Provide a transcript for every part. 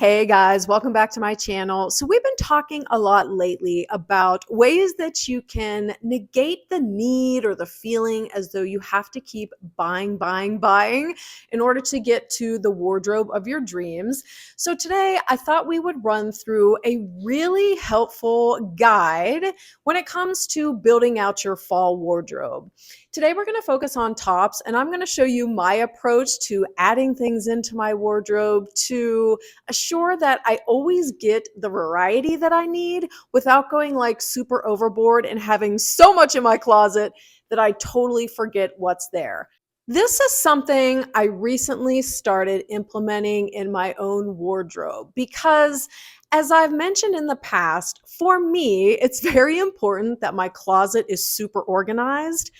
Hey guys, welcome back to my channel. So we've been talking a lot lately about ways that you can negate the need or the feeling as though you have to keep buying in order to get to the wardrobe of your dreams. So today I thought we would run through a really helpful guide when it comes to building out your fall wardrobe. Today we're going to focus on tops, and I'm going to show you my approach to adding things into my wardrobe to assure that I always get the variety that I need without going like super overboard and having so much in my closet that I totally forget what's there. This is something I recently started implementing in my own wardrobe because, as I've mentioned in the past, for me, it's very important that my closet is super organized.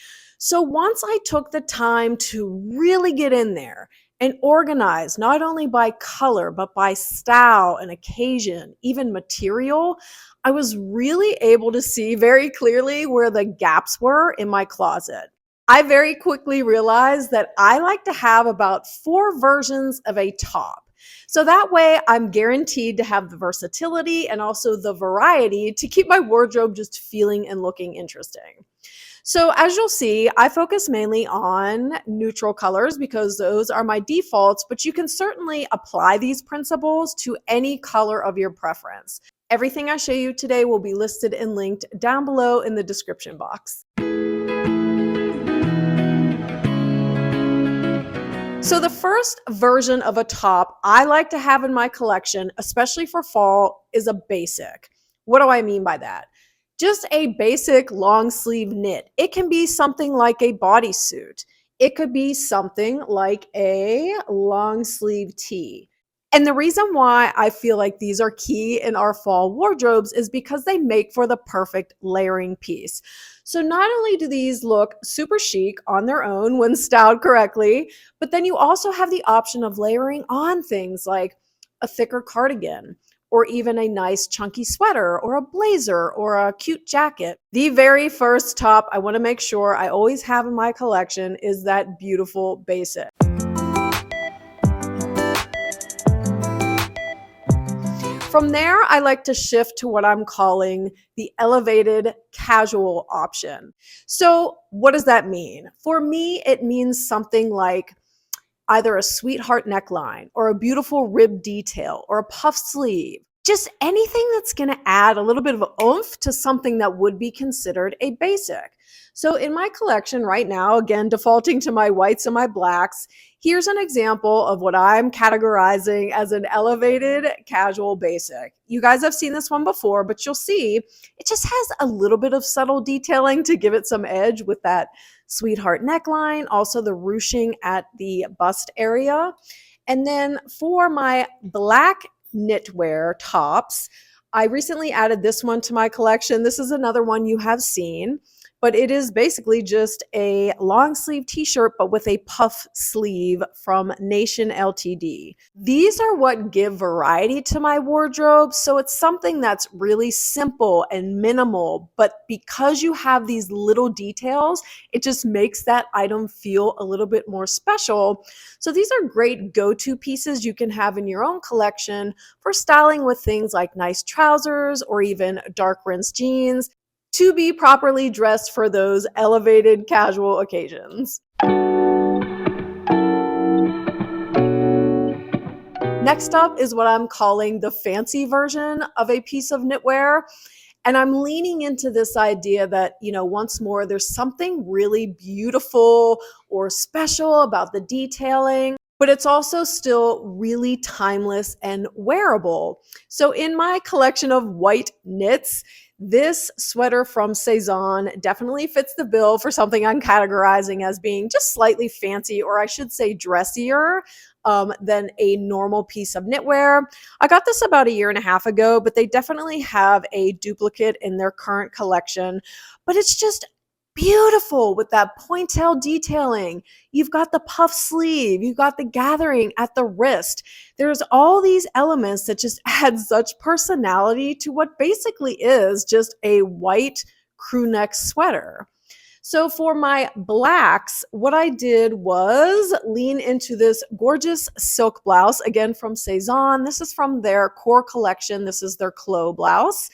So once I took the time to really get in there and organize not only by color, but by style and occasion, even material, I was really able to see very clearly where the gaps were in my closet. I very quickly realized that I like to have about 4 versions of a top. So that way I'm guaranteed to have the versatility and also the variety to keep my wardrobe just feeling and looking interesting. So as you'll see, I focus mainly on neutral colors because those are my defaults, but you can certainly apply these principles to any color of your preference. Everything I show you today will be listed and linked down below in the description box. So the first version of a top I like to have in my collection, especially for fall, is a basic. What do I mean by that? Just a basic long sleeve knit. It can be something like a bodysuit. It could be something like a long sleeve tee. And the reason why I feel like these are key in our fall wardrobes is because they make for the perfect layering piece. So not only do these look super chic on their own when styled correctly, but then you also have the option of layering on things like a thicker cardigan, or even a nice chunky sweater or a blazer or a cute jacket. The very first top I want to make sure I always have in my collection is that beautiful basic. From there, I like to shift to what I'm calling the elevated casual option. So what does that mean? For me, it means something like either a sweetheart neckline or a beautiful rib detail or a puff sleeve. Just anything that's going to add a little bit of oomph to something that would be considered a basic. So in my collection right now, again, defaulting to my whites and my blacks, here's an example of what I'm categorizing as an elevated casual basic. You guys have seen this one before, but you'll see it just has a little bit of subtle detailing to give it some edge with that sweetheart neckline, also the ruching at the bust area. And then for my black knitwear tops, I recently added this one to my collection. This is another one you have seen, but it is basically just a long sleeve t-shirt, but with a puff sleeve from Nation Ltd. These are what give variety to my wardrobe. So it's something that's really simple and minimal, but because you have these little details, it just makes that item feel a little bit more special. So these are great go-to pieces you can have in your own collection for styling with things like nice trousers or even dark rinse jeans, to be properly dressed for those elevated casual occasions. Next up is what I'm calling the fancy version of a piece of knitwear. And I'm leaning into this idea that, once more, there's something really beautiful or special about the detailing, but it's also still really timeless and wearable. So in my collection of white knits, this sweater from Cezanne definitely fits the bill for something I'm categorizing as being just slightly fancy, or I should say dressier, than a normal piece of knitwear. I got this about 1.5 years ago, but they definitely have a duplicate in their current collection. But it's just beautiful with that pointel detailing. You've got the puff sleeve, you've got the gathering at the wrist. There's all these elements that just add such personality to what basically is just a white crew neck sweater. So for my blacks, what I did was lean into this gorgeous silk blouse, again from Cezanne. This is from their core collection. This is their Clos blouse.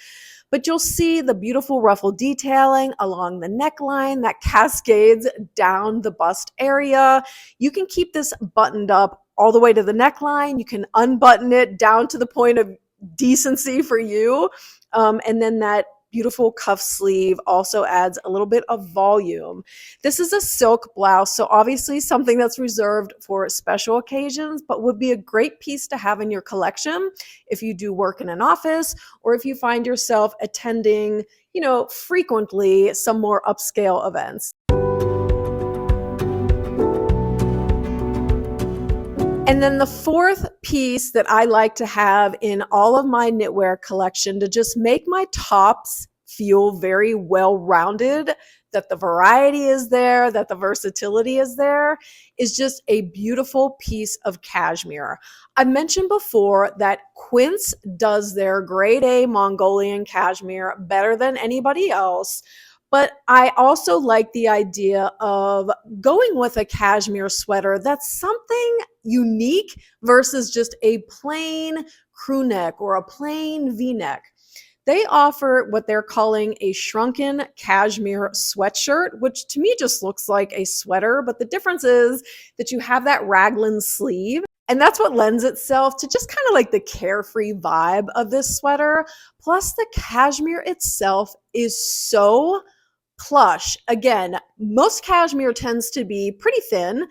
But you'll see the beautiful ruffle detailing along the neckline that cascades down the bust area. You can keep this buttoned up all the way to the neckline. You can unbutton it down to the point of decency for you. And then that beautiful cuff sleeve also adds a little bit of volume. This is a silk blouse, so obviously something that's reserved for special occasions, but would be a great piece to have in your collection if you do work in an office or if you find yourself attending, frequently some more upscale events. And then the fourth piece that I like to have in all of my knitwear collection to just make my tops feel very well-rounded, that the variety is there, that the versatility is there, is just a beautiful piece of cashmere. I mentioned before that Quince does their grade A Mongolian cashmere better than anybody else. But I also like the idea of going with a cashmere sweater that's something unique versus just a plain crew neck or a plain V-neck. They offer what they're calling a shrunken cashmere sweatshirt, which to me just looks like a sweater, but the difference is that you have that raglan sleeve. And that's what lends itself to just kind of like the carefree vibe of this sweater. Plus, the cashmere itself is so plush. Again, most cashmere tends to be pretty thin.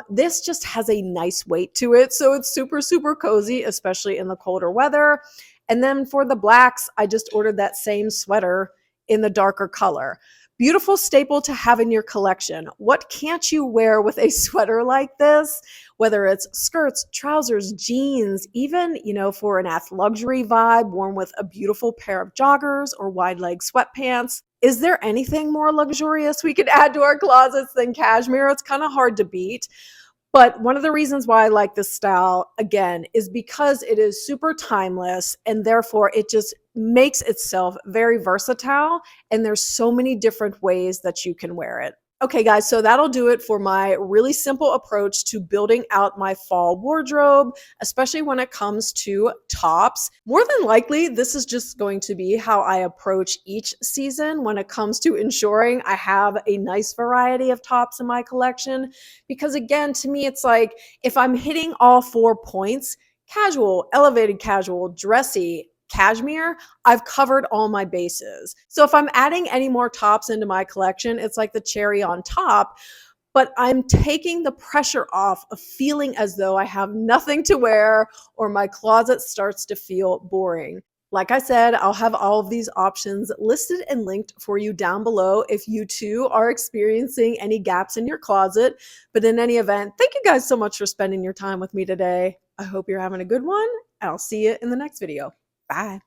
This just has a nice weight to it. So it's super, super cozy, especially in the colder weather. And then for the blacks, I just ordered that same sweater in the darker color. Beautiful staple to have in your collection. What can't you wear with a sweater like this? Whether it's skirts, trousers, jeans, even, for an luxury vibe, worn with a beautiful pair of joggers or wide leg sweatpants. Is there anything more luxurious we could add to our closets than cashmere? It's kind of hard to beat. But one of the reasons why I like this style, again, is because it is super timeless and therefore it just makes itself very versatile and there's so many different ways that you can wear it. Okay, guys, so that'll do it for my really simple approach to building out my fall wardrobe, especially when it comes to tops. More than likely, this is just going to be how I approach each season when it comes to ensuring I have a nice variety of tops in my collection. Because again, to me, it's like if I'm hitting all 4 points, casual, elevated casual, dressy, cashmere, I've covered all my bases. So if I'm adding any more tops into my collection, it's like the cherry on top, but I'm taking the pressure off of feeling as though I have nothing to wear or my closet starts to feel boring. Like I said, I'll have all of these options listed and linked for you down below if you too are experiencing any gaps in your closet. But in any event, thank you guys so much for spending your time with me today. I hope you're having a good one, and I'll see you in the next video. Bye.